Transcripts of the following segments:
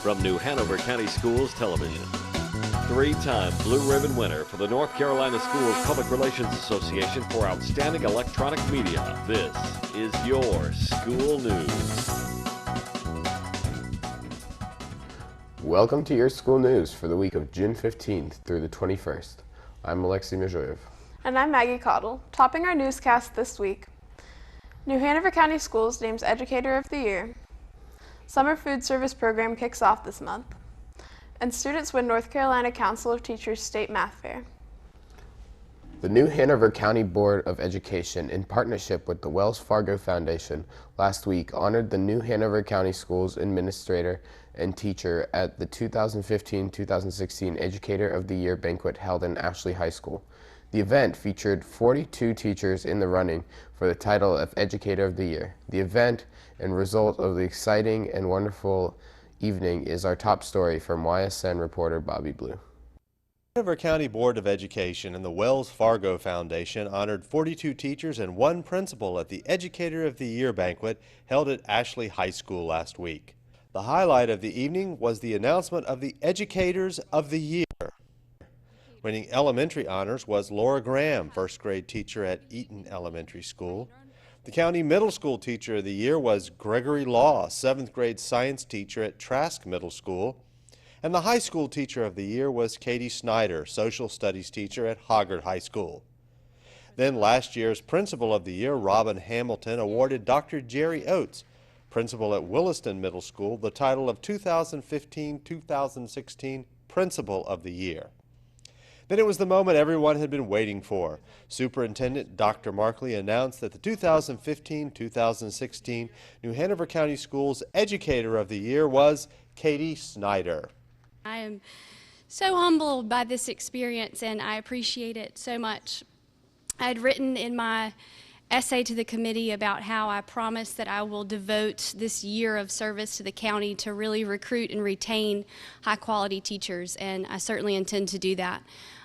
from New Hanover County Schools Television. Three-time Blue Ribbon winner for the North Carolina Schools Public Relations Association for Outstanding Electronic Media. This is your school news. Welcome to your school news for the week of June 15th through the 21st. I'm Alexei Mizhoyev. And I'm Maggie Cottle. Topping our newscast this week, New Hanover County Schools names Educator of the Year. Summer Food Service Program kicks off this month. And students win North Carolina Council of Teachers State Math Fair. The New Hanover County Board of Education, in partnership with the Wells Fargo Foundation, last week honored the New Hanover County Schools administrator and teacher at the 2015-2016 Educator of the Year banquet held in Ashley High School. The event featured 42 teachers in the running for the title of Educator of the Year. The event and result of the exciting and wonderful evening is our top story from YSN reporter Bobby Blue. The Hanover County Board of Education and the Wells Fargo Foundation honored 42 teachers and one principal at the Educator of the Year banquet held at Ashley High School last week. The highlight of the evening was the announcement of the Educators of the Year. Winning elementary honors was Laura Graham, first grade teacher at Eaton Elementary School. The county middle school teacher of the year was Gregory Law, seventh grade science teacher at Trask Middle School. And the high school teacher of the year was Katie Snyder, social studies teacher at Hoggard High School. Then last year's principal of the year, Robin Hamilton, awarded Dr. Jerry Oates, principal at Williston Middle School, the title of 2015-2016 Principal of the Year. Then it was the moment everyone had been waiting for. Superintendent Dr. Markley announced that the 2015-2016 New Hanover County Schools Educator of the Year was Katie Snyder. I am so humbled by this experience and I appreciate it so much. I had written in my essay to the committee about how I promised that I will devote this year of service to the county to really recruit and retain high quality teachers, and I certainly intend to do that.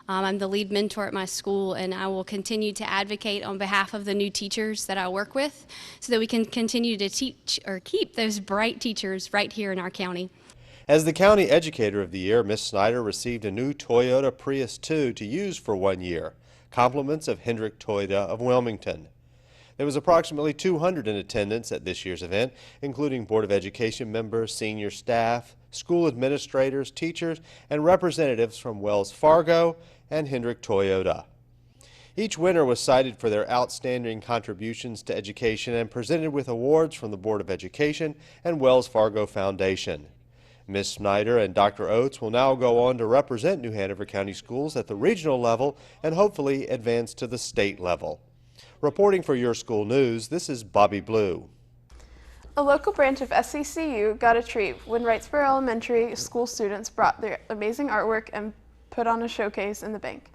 I'm the lead mentor at my school, and I will continue to advocate on behalf of the new teachers that I work with so that we can continue to teach or keep those bright teachers right here in our county. As the County Educator of the Year, Ms. Snyder received a new Toyota Prius 2 to use for 1 year, compliments of Hendrick Toyota of Wilmington. There was approximately 200 in attendance at this year's event, including Board of Education members, senior staff, school administrators, teachers, and representatives from Wells Fargo and Hendrick Toyota. Each winner was cited for their outstanding contributions to education and presented with awards from the Board of Education and Wells Fargo Foundation. Ms. Snyder and Dr. Oates will now go on to represent New Hanover County Schools at the regional level and hopefully advance to the state level. Reporting for Your School News, this is Bobby Blue. A local branch of SCCU got a treat when Wrightsboro Elementary School students brought their amazing artwork and put on a showcase in the bank.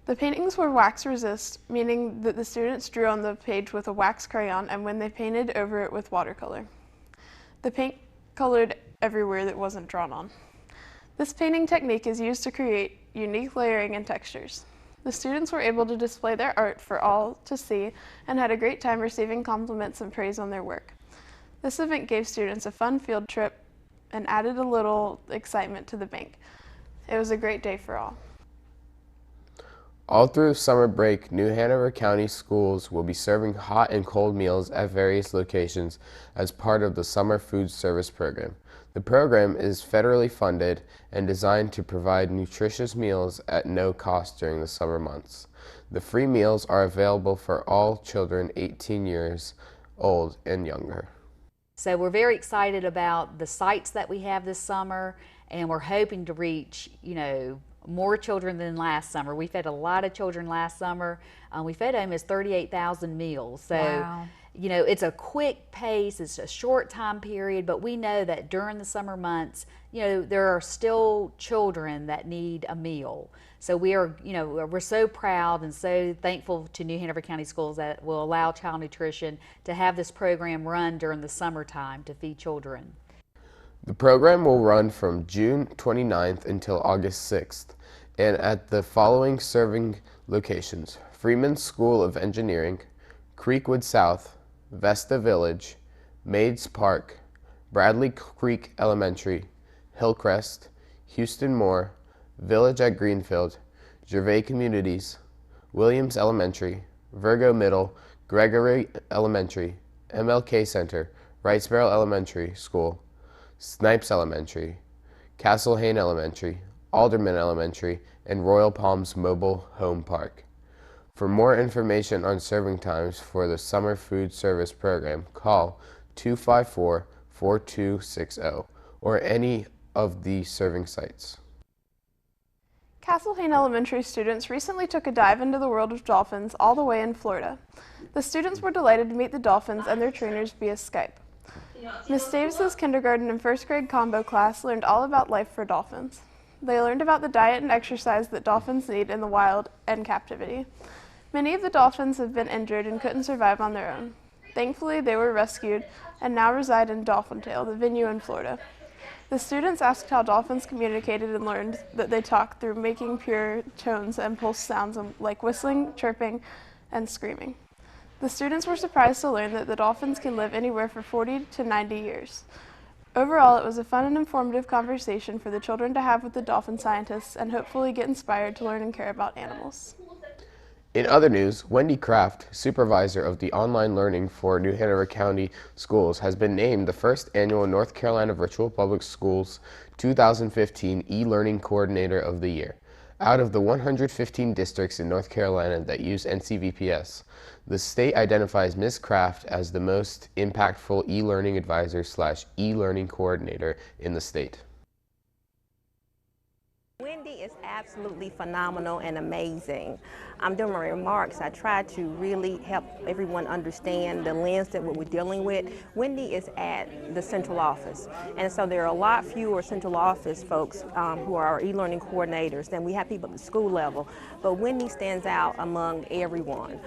The paintings were wax resist, meaning that the students drew on the page with a wax crayon and when they painted over it with watercolor. The paint colored everywhere that wasn't drawn on. This painting technique is used to create unique layering and textures. The students were able to display their art for all to see and had a great time receiving compliments and praise on their work. This event gave students a fun field trip and added a little excitement to the bank. It was a great day for all. All through summer break, New Hanover County Schools will be serving hot and cold meals at various locations as part of the Summer Food Service Program. The program is federally funded and designed to provide nutritious meals at no cost during the summer months. The free meals are available for all children 18 years old and younger. So we're very excited about the sites that we have this summer, and we're hoping to reach, more children than last summer. We fed a lot of children last summer. We fed almost 38,000 meals. So, wow. It's a quick pace, it's a short time period, but we know that during the summer months, there are still children that need a meal. So we're so proud and so thankful to New Hanover County Schools that will allow Child Nutrition to have this program run during the summertime to feed children. The program will run from June 29th until August 6th and at the following serving locations: Freeman School of Engineering, Creekwood South, Vesta Village, Maids Park, Bradley Creek Elementary, Hillcrest, Houston Moore, Village at Greenfield, Gervais Communities, Williams Elementary, Virgo Middle, Gregory Elementary, MLK Center, Wrightsboro Elementary School, Snipes Elementary, Castle Hayne Elementary, Alderman Elementary, and Royal Palms Mobile Home Park. For more information on serving times for the Summer Food Service Program, call 254-4260 or any of the serving sites. Castle Hayne Elementary students recently took a dive into the world of dolphins all the way in Florida. The students were delighted to meet the dolphins and their trainers via Skype. Miss Davis's kindergarten and first grade combo class learned all about life for dolphins. They learned about the diet and exercise that dolphins need in the wild and captivity. Many of the dolphins have been injured and couldn't survive on their own. Thankfully, they were rescued and now reside in Dolphin Tail, the venue in Florida. The students asked how dolphins communicated and learned that they talk through making pure tones and pulse sounds like whistling, chirping, and screaming. The students were surprised to learn that the dolphins can live anywhere for 40 to 90 years. Overall, it was a fun and informative conversation for the children to have with the dolphin scientists and hopefully get inspired to learn and care about animals. In other news, Wendy Kraft, supervisor of the online learning for New Hanover County Schools, has been named the first annual North Carolina Virtual Public Schools 2015 e-learning coordinator of the year. Out of the 115 districts in North Carolina that use NCVPS, the state identifies Ms. Kraft as the most impactful e-learning advisor / e-learning coordinator in the state. Wendy is absolutely phenomenal and amazing. During my remarks, I try to really help everyone understand the lens that we're dealing with. Wendy is at the central office, and so there are a lot fewer central office folks who are e-learning coordinators than we have people at the school level, but Wendy stands out among everyone.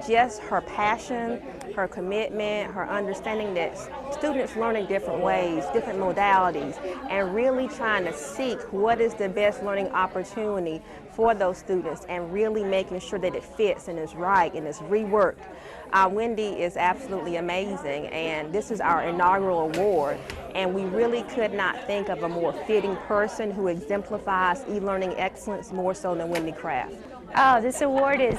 Just her passion, her commitment, her understanding that students learn in different ways, different modalities, and really trying to seek what is the best learning opportunity for those students and really making sure that it fits and is right and is reworked. Wendy is absolutely amazing, and this is our inaugural award, and we really could not think of a more fitting person who exemplifies e-learning excellence more so than Wendy Kraft. Oh, this award is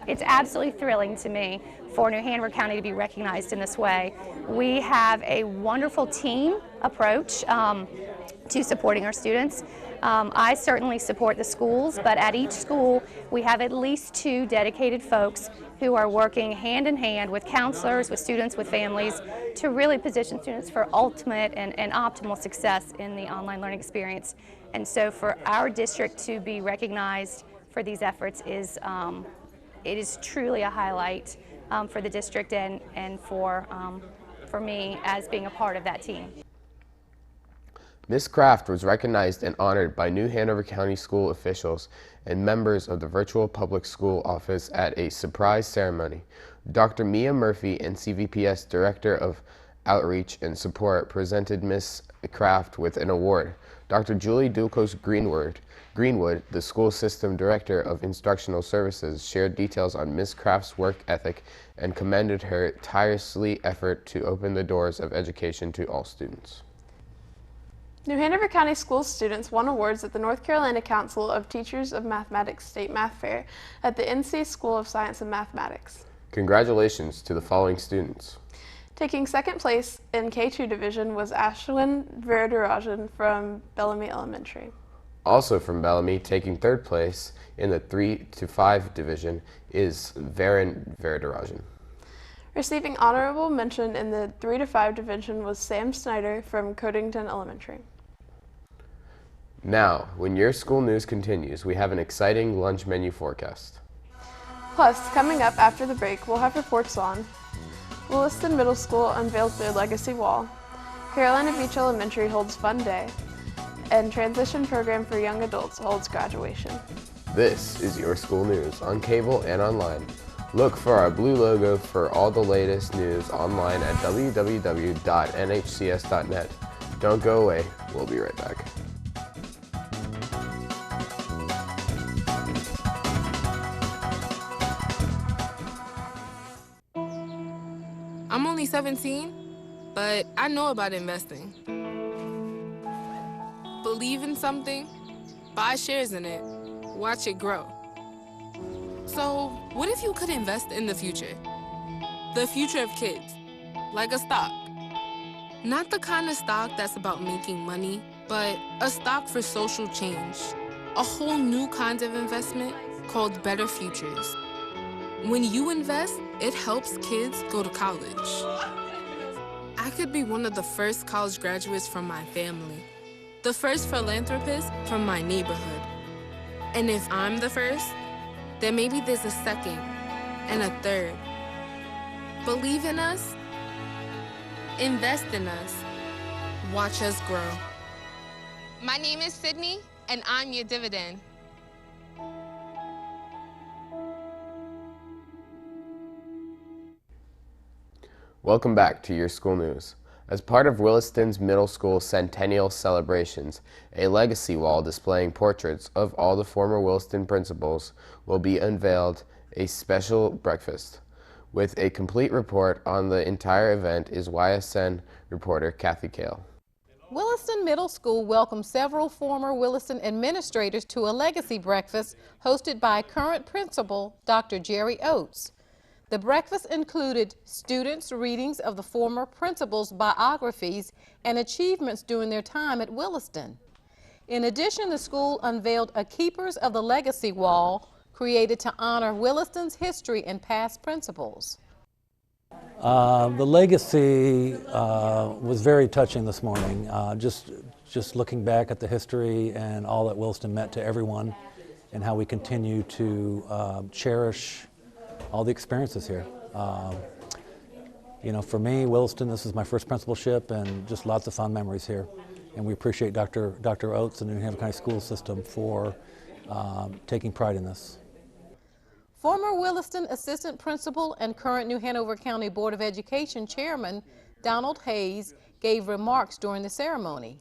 it's absolutely thrilling to me for New Hanover County to be recognized in this way. We have a wonderful team approach to supporting our students. I certainly support the schools, but at each school we have at least 2 dedicated folks who are working hand in hand with counselors, with students, with families to really position students for ultimate and optimal success in the online learning experience. And so for our district to be recognized for these efforts is it is truly a highlight for the district and for me as being a part of that team. Ms. Kraft was recognized and honored by New Hanover County school officials and members of the Virtual Public School Office at a surprise ceremony. Dr. Mia Murphy, NCVPS Director of Outreach and Support, presented Ms. Kraft with an award. Dr. Julie Dulcos Greenwood, the school system director of instructional services, shared details on Ms. Kraft's work ethic and commended her tireless effort to open the doors of education to all students. New Hanover County School students won awards at the North Carolina Council of Teachers of Mathematics State Math Fair at the NC School of Science and Mathematics. Congratulations to the following students. Taking second place in K2 division was Ashwin Veradarajan from Bellamy Elementary. Also from Bellamy, taking third place in the 3 to 5 division is Varan Veradarajan. Receiving honorable mention in the 3 to 5 division was Sam Snyder from Codington Elementary. Now, when your school news continues, we have an exciting lunch menu forecast. Plus, coming up after the break, we'll have reports on Williston Middle School unveils their legacy wall, Carolina Beach Elementary holds Fun Day, and Transition Program for Young Adults holds graduation. This is your school news on cable and online. Look for our blue logo for all the latest news online at www.nhcs.net. Don't go away, we'll be right back. I'm only 17, but I know about investing. believe in something, buy shares in it, watch it grow. So, what if you could invest in the future? The future of kids, like a stock. Not the kind of stock that's about making money, but a stock for social change. A whole new kind of investment called Better Futures. When you invest, it helps kids go to college. I could be one of the first college graduates from my family, the first philanthropist from my neighborhood. And if I'm the first, then maybe there's a second and a third. Believe in us, invest in us, watch us grow. My name is Sydney, and I'm your dividend. Welcome back to Your School News. As part of Williston's Middle School Centennial celebrations, a legacy wall displaying portraits of all the former Williston principals will be unveiled. A special breakfast with a complete report on the entire event is YSN reporter Kathy Kale. Williston Middle School welcomed several former Williston administrators to a legacy breakfast hosted by current principal Dr. Jerry Oates. The breakfast included students' readings of the former principals' biographies and achievements during their time at Williston. In addition, the school unveiled a Keepers of the Legacy wall created to honor Williston's history and past principals. The legacy was very touching this morning. Just looking back at the history and all that Williston meant to everyone, and how we continue to cherish all the experiences here. You know, for me, Williston, this is my first principalship, and just lots of fond memories here. And we appreciate Dr. Oates and the New Hanover County School System for taking pride in this. Former Williston Assistant Principal and current New Hanover County Board of Education Chairman Donald Hayes gave remarks during the ceremony.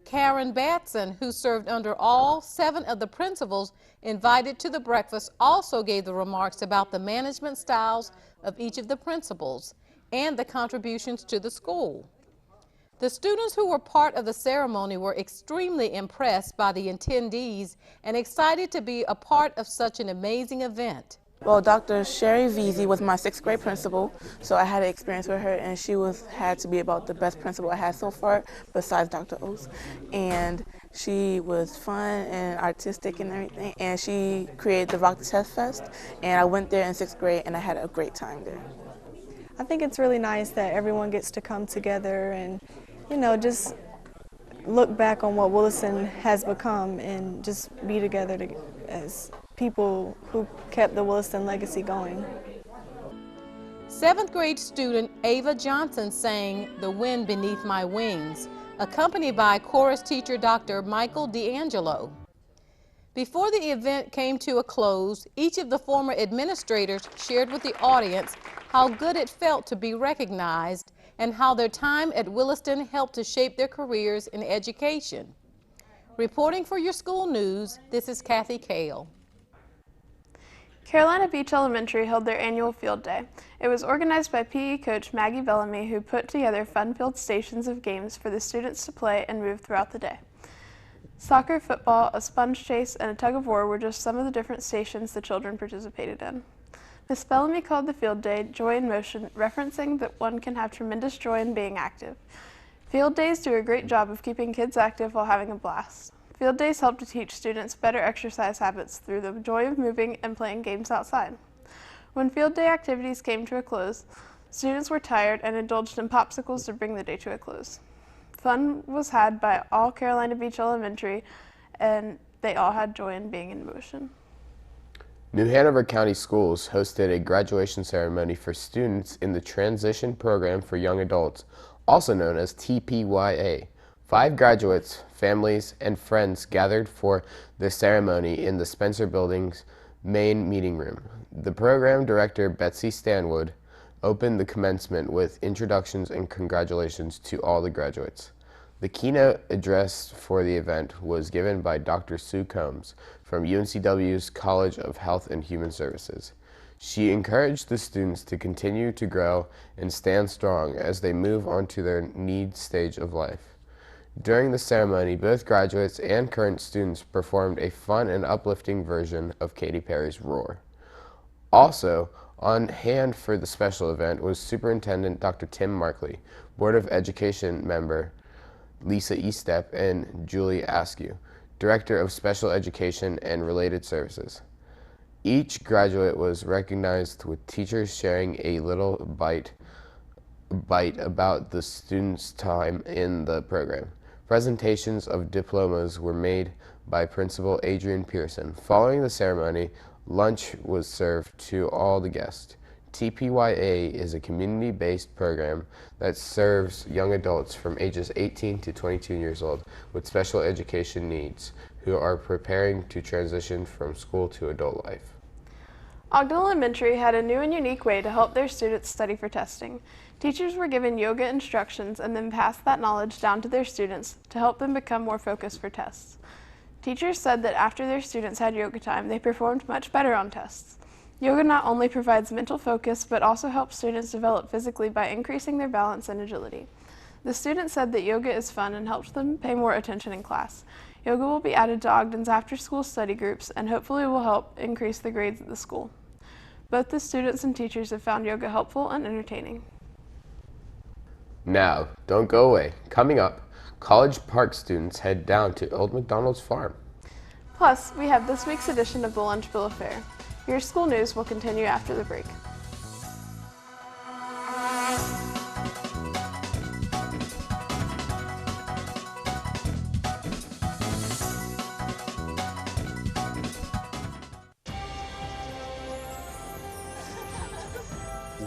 Karen Batson, who served under all 7 of the principals invited to the breakfast, also gave the remarks about the management styles of each of the principals and the contributions to the school. The students who were part of the ceremony were extremely impressed by the attendees and excited to be a part of such an amazing event. Well, Dr. Sherry Veazey was my 6th grade principal, so I had an experience with her, and she had to be about the best principal I had so far, besides Dr. Oates. And she was fun and artistic and everything, and she created the Rock the Chess Fest, and I went there in 6th grade, and I had a great time there. I think it's really nice that everyone gets to come together and, you know, just look back on what Williston has become and just be together as people who kept the Williston legacy going. 7th grade student Ava Johnson sang "The Wind Beneath My Wings," accompanied by chorus teacher Dr. Michael D'Angelo. Before the event came to a close, each of the former administrators shared with the audience how good it felt to be recognized and how their time at Williston helped to shape their careers in education. Reporting for Your School News, this is Kathy Kale. Carolina Beach Elementary held their annual field day. It was organized by PE coach Maggie Bellamy, who put together fun-filled stations of games for the students to play and move throughout the day. Soccer, football, a sponge chase, and a tug-of-war were just some of the different stations the children participated in. Miss Bellamy called the field day Joy in Motion, referencing that one can have tremendous joy in being active. Field days do a great job of keeping kids active while having a blast. Field days help to teach students better exercise habits through the joy of moving and playing games outside. When field day activities came to a close, students were tired and indulged in popsicles to bring the day to a close. Fun was had by all Carolina Beach Elementary, and they all had joy in being in motion. New Hanover County Schools hosted a graduation ceremony for students in the Transition Program for Young Adults, also known as TPYA. 5 graduates, families, and friends gathered for the ceremony in the Spencer Building's main meeting room. The program director, Betsy Stanwood, opened the commencement with introductions and congratulations to all the graduates. The keynote address for the event was given by Dr. Sue Combs from UNCW's College of Health and Human Services. She encouraged the students to continue to grow and stand strong as they move on to their needs stage of life. During the ceremony, both graduates and current students performed a fun and uplifting version of Katy Perry's Roar. Also, on hand for the special event was Superintendent Dr. Tim Markley, Board of Education member Lisa Estep, and Julie Askew, Director of Special Education and Related Services. Each graduate was recognized with teachers sharing a little bite about the students' time in the program. Presentations of diplomas were made by Principal Adrian Pearson. Following the ceremony, lunch was served to all the guests. TPYA is a community-based program that serves young adults from ages 18 to 22 years old with special education needs who are preparing to transition from school to adult life. Ogden Elementary had a new and unique way to help their students study for testing. Teachers were given yoga instructions and then passed that knowledge down to their students to help them become more focused for tests. Teachers said that after their students had yoga time, they performed much better on tests. Yoga not only provides mental focus, but also helps students develop physically by increasing their balance and agility. The students said that yoga is fun and helps them pay more attention in class. Yoga will be added to Ogden's after-school study groups and hopefully will help increase the grades at the school. Both the students and teachers have found yoga helpful and entertaining. Now, don't go away. Coming up, College Park students head down to Old McDonald's farm. Plus, we have this week's edition of the Lunch Bill Affair. Your school news will continue after the break.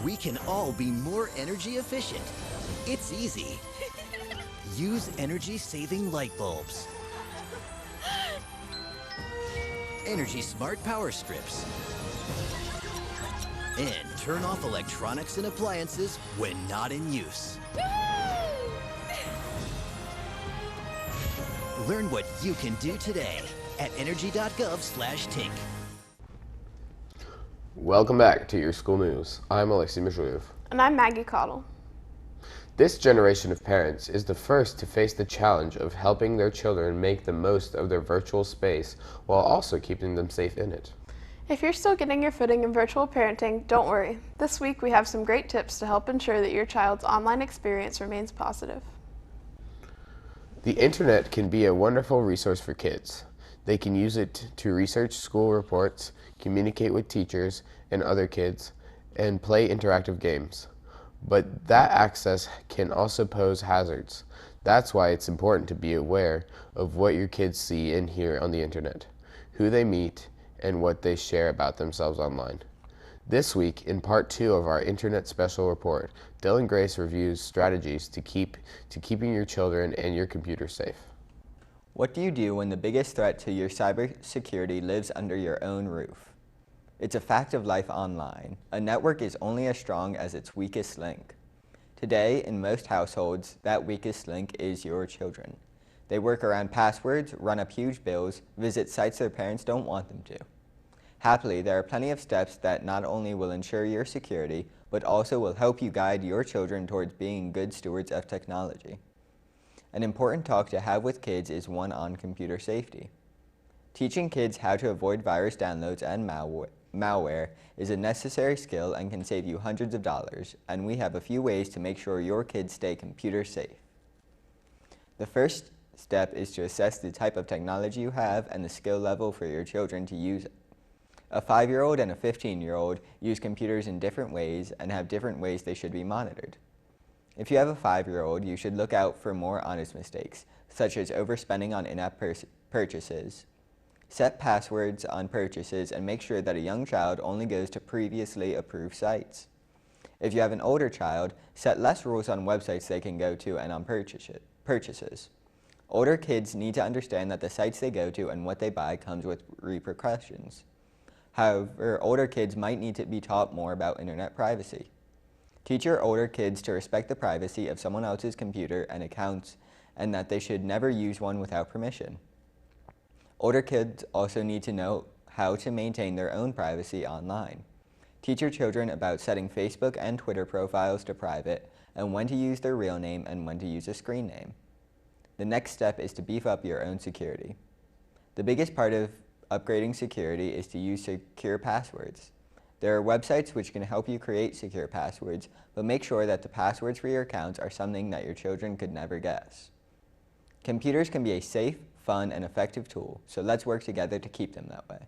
We can all be more energy efficient. It's easy. Use energy-saving light bulbs. Energy Smart Power Strips. And turn off electronics and appliances when not in use. Learn what you can do today at energy.gov/tink. Welcome back to your school news. I'm Alexei Mizhuyev. And I'm Maggie Cottle. This generation of parents is the first to face the challenge of helping their children make the most of their virtual space while also keeping them safe in it. If you're still getting your footing in virtual parenting, don't worry. This week we have some great tips to help ensure that your child's online experience remains positive. The internet can be a wonderful resource for kids. They can use it to research school reports, communicate with teachers and other kids, and play interactive games. But that access can also pose hazards. That's why it's important to be aware of what your kids see and hear on the internet, who they meet, and what they share about themselves online. This week, in part 2 of our Internet Special Report, Dylan Grace reviews strategies to keeping your children and your computer safe. What do you do when the biggest threat to your cybersecurity lives under your own roof? It's a fact of life online. A network is only as strong as its weakest link. Today, in most households, that weakest link is your children. They work around passwords, run up huge bills, visit sites their parents don't want them to. Happily, there are plenty of steps that not only will ensure your security, but also will help you guide your children towards being good stewards of technology. An important talk to have with kids is one on computer safety. Teaching kids how to avoid virus downloads and malware is a necessary skill and can save you hundreds of dollars, and we have a few ways to make sure your kids stay computer safe. The first step is to assess the type of technology you have and the skill level for your children to use it. A 5-year-old and a 15-year-old use computers in different ways and have different ways they should be monitored. If you have a 5-year-old, you should look out for more honest mistakes, such as overspending on in-app purchases. Set passwords on purchases and make sure that a young child only goes to previously approved sites. If you have an older child, set less rules on websites they can go to and on purchases. Older kids need to understand that the sites they go to and what they buy comes with repercussions. However, older kids might need to be taught more about internet privacy. Teach your older kids to respect the privacy of someone else's computer and accounts, and that they should never use one without permission. Older kids also need to know how to maintain their own privacy online. Teach your children about setting Facebook and Twitter profiles to private, and when to use their real name and when to use a screen name. the next step is to beef up your own security. The biggest part of upgrading security is to use secure passwords. There are websites which can help you create secure passwords, but make sure that the passwords for your accounts are something that your children could never guess. Computers can be a safe, fun, and effective tool, so let's work together to keep them that way.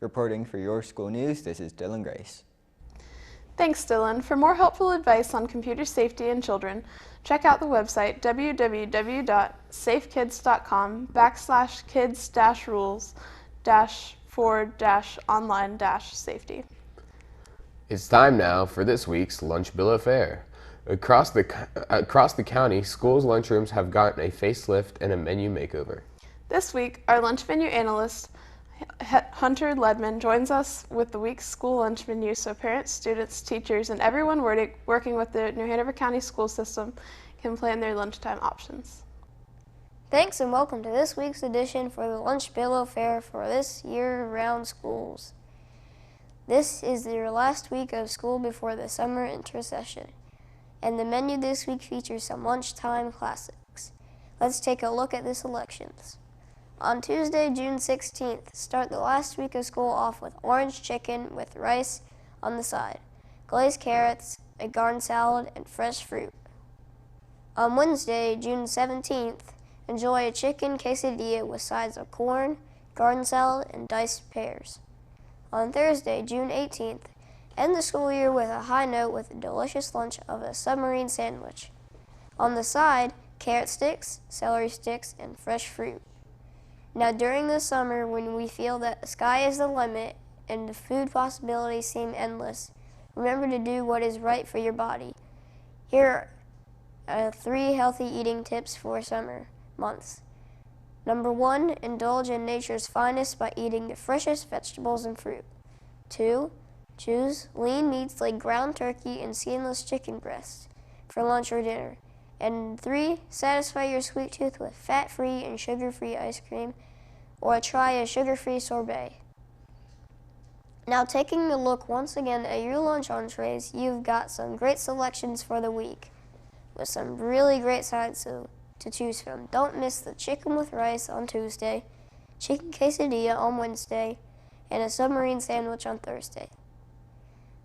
Reporting for Your School News, this is Dylan Grace. Thanks, Dylan. For more helpful advice on computer safety and children, check out the website www.safekids.com/kids-rules-for-online-safety. It's time now for this week's Lunch Bill of Fare. Across the county, schools' lunchrooms have gotten a facelift and a menu makeover. This week, our lunch menu analyst, Hunter Ledman, joins us with the week's school lunch menu so parents, students, teachers, and everyone working with the New Hanover County school system can plan their lunchtime options. Thanks and welcome to this week's edition for the Lunch Bill of Fare for this year-round schools. This is your last week of school before the summer intersession, and the menu this week features some lunchtime classics. Let's take a look at the selections. On Tuesday, June 16th, start the last week of school off with orange chicken with rice on the side, glazed carrots, a garden salad, and fresh fruit. On Wednesday, June 17th, enjoy a chicken quesadilla with sides of corn, garden salad, and diced pears. On Thursday, June 18th, end the school year with a high note with a delicious lunch of a submarine sandwich. On the side, carrot sticks, celery sticks, and fresh fruit. Now during the summer, when we feel that the sky is the limit and the food possibilities seem endless, remember to do what is right for your body. Here are 3 healthy eating tips for summer months. Number 1, indulge in nature's finest by eating the freshest vegetables and fruit. 2, choose lean meats like ground turkey and skinless chicken breasts for lunch or dinner. And 3, satisfy your sweet tooth with fat-free and sugar-free ice cream, or try a sugar-free sorbet. Now taking a look once again at your lunch entrees, you've got some great selections for the week, with some really great sides to choose from. Don't miss the chicken with rice on Tuesday, chicken quesadilla on Wednesday, and a submarine sandwich on Thursday.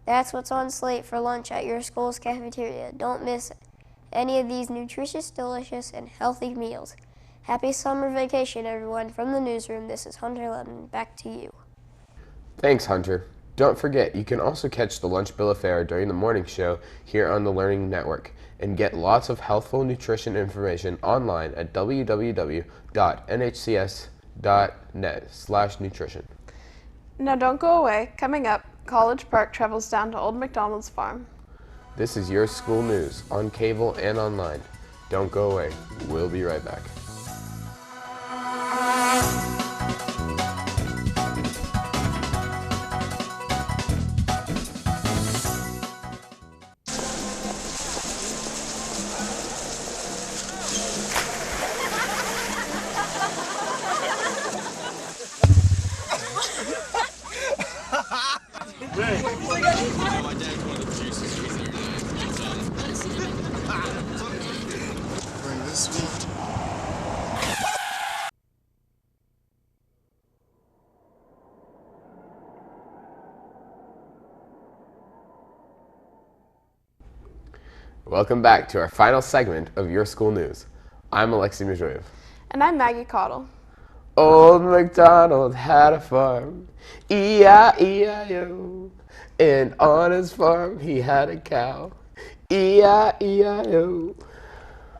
That's what's on slate for lunch at your school's cafeteria. Don't miss any of these nutritious, delicious, and healthy meals. Happy summer vacation, everyone. From the newsroom, this is Hunter Ledman. Back to you. Thanks, Hunter. Don't forget, you can also catch the Lunch Bill of Fare during the morning show here on the Learning Network and get lots of healthful nutrition information online at www.nhcs.net/nutrition. Now don't go away. Coming up, College Park travels down to Old McDonald's farm. This is your school news on cable and online. Don't go away. We'll be right back. Welcome back to our final segment of Your School News. I'm Alexei Mizhoyev. And I'm Maggie Cottle. Old MacDonald had a farm, E-I-E-I-O. And on his farm he had a cow, E-I-E-I-O.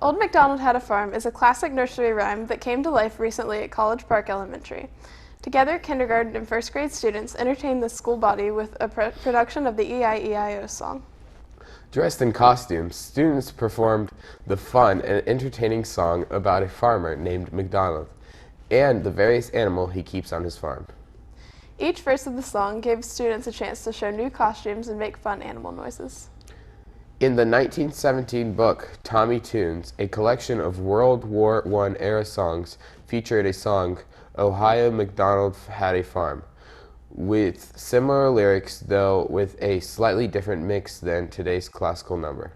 Old MacDonald Had a Farm is a classic nursery rhyme that came to life recently at College Park Elementary. Together, kindergarten and first grade students entertained the school body with a production of the E-I-E-I-O song. Dressed in costumes, students performed the fun and entertaining song about a farmer named MacDonald and the various animals he keeps on his farm. Each verse of the song gave students a chance to show new costumes and make fun animal noises. In the 1917 book, Tommy Tunes, a collection of World War I era songs, featured a song, Ohio MacDonald Had a Farm, with similar lyrics, though with a slightly different mix than today's classical number.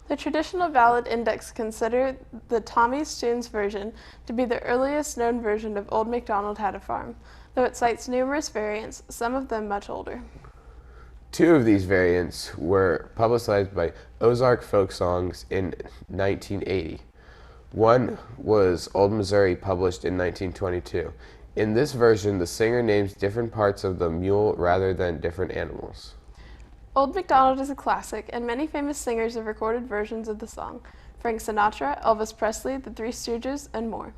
The traditional ballad index considered the Tommy's Tunes version to be the earliest known version of Old MacDonald Had a Farm, though it cites numerous variants, some of them much older. Two of these variants were publicized by Ozark Folk Songs in 1980. One was Old Missouri, published in 1922. In this version, the singer names different parts of the mule rather than different animals. Old MacDonald is a classic, and many famous singers have recorded versions of the song. Frank Sinatra, Elvis Presley, the Three Stooges, and more.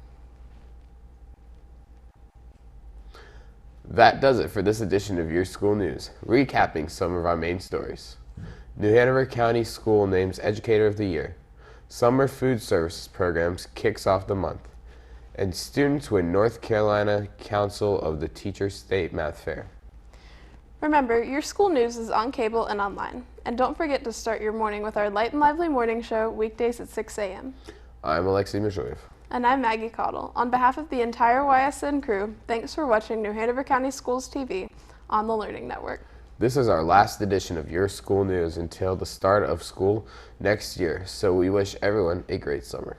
That does it for this edition of Your School News, recapping some of our main stories. New Hanover County School names Educator of the Year. Summer Food Services Programs kicks off the month. And students win North Carolina Council of the Teachers State Math Fair. Remember, Your School News is on cable and online. And don't forget to start your morning with our Light and Lively morning show, weekdays at 6 a.m. I'm Alexei Mishoyev. And I'm Maggie Caudill. On behalf of the entire YSN crew, thanks for watching New Hanover County Schools TV on the Learning Network. This is our last edition of Your School News until the start of school next year, so we wish everyone a great summer.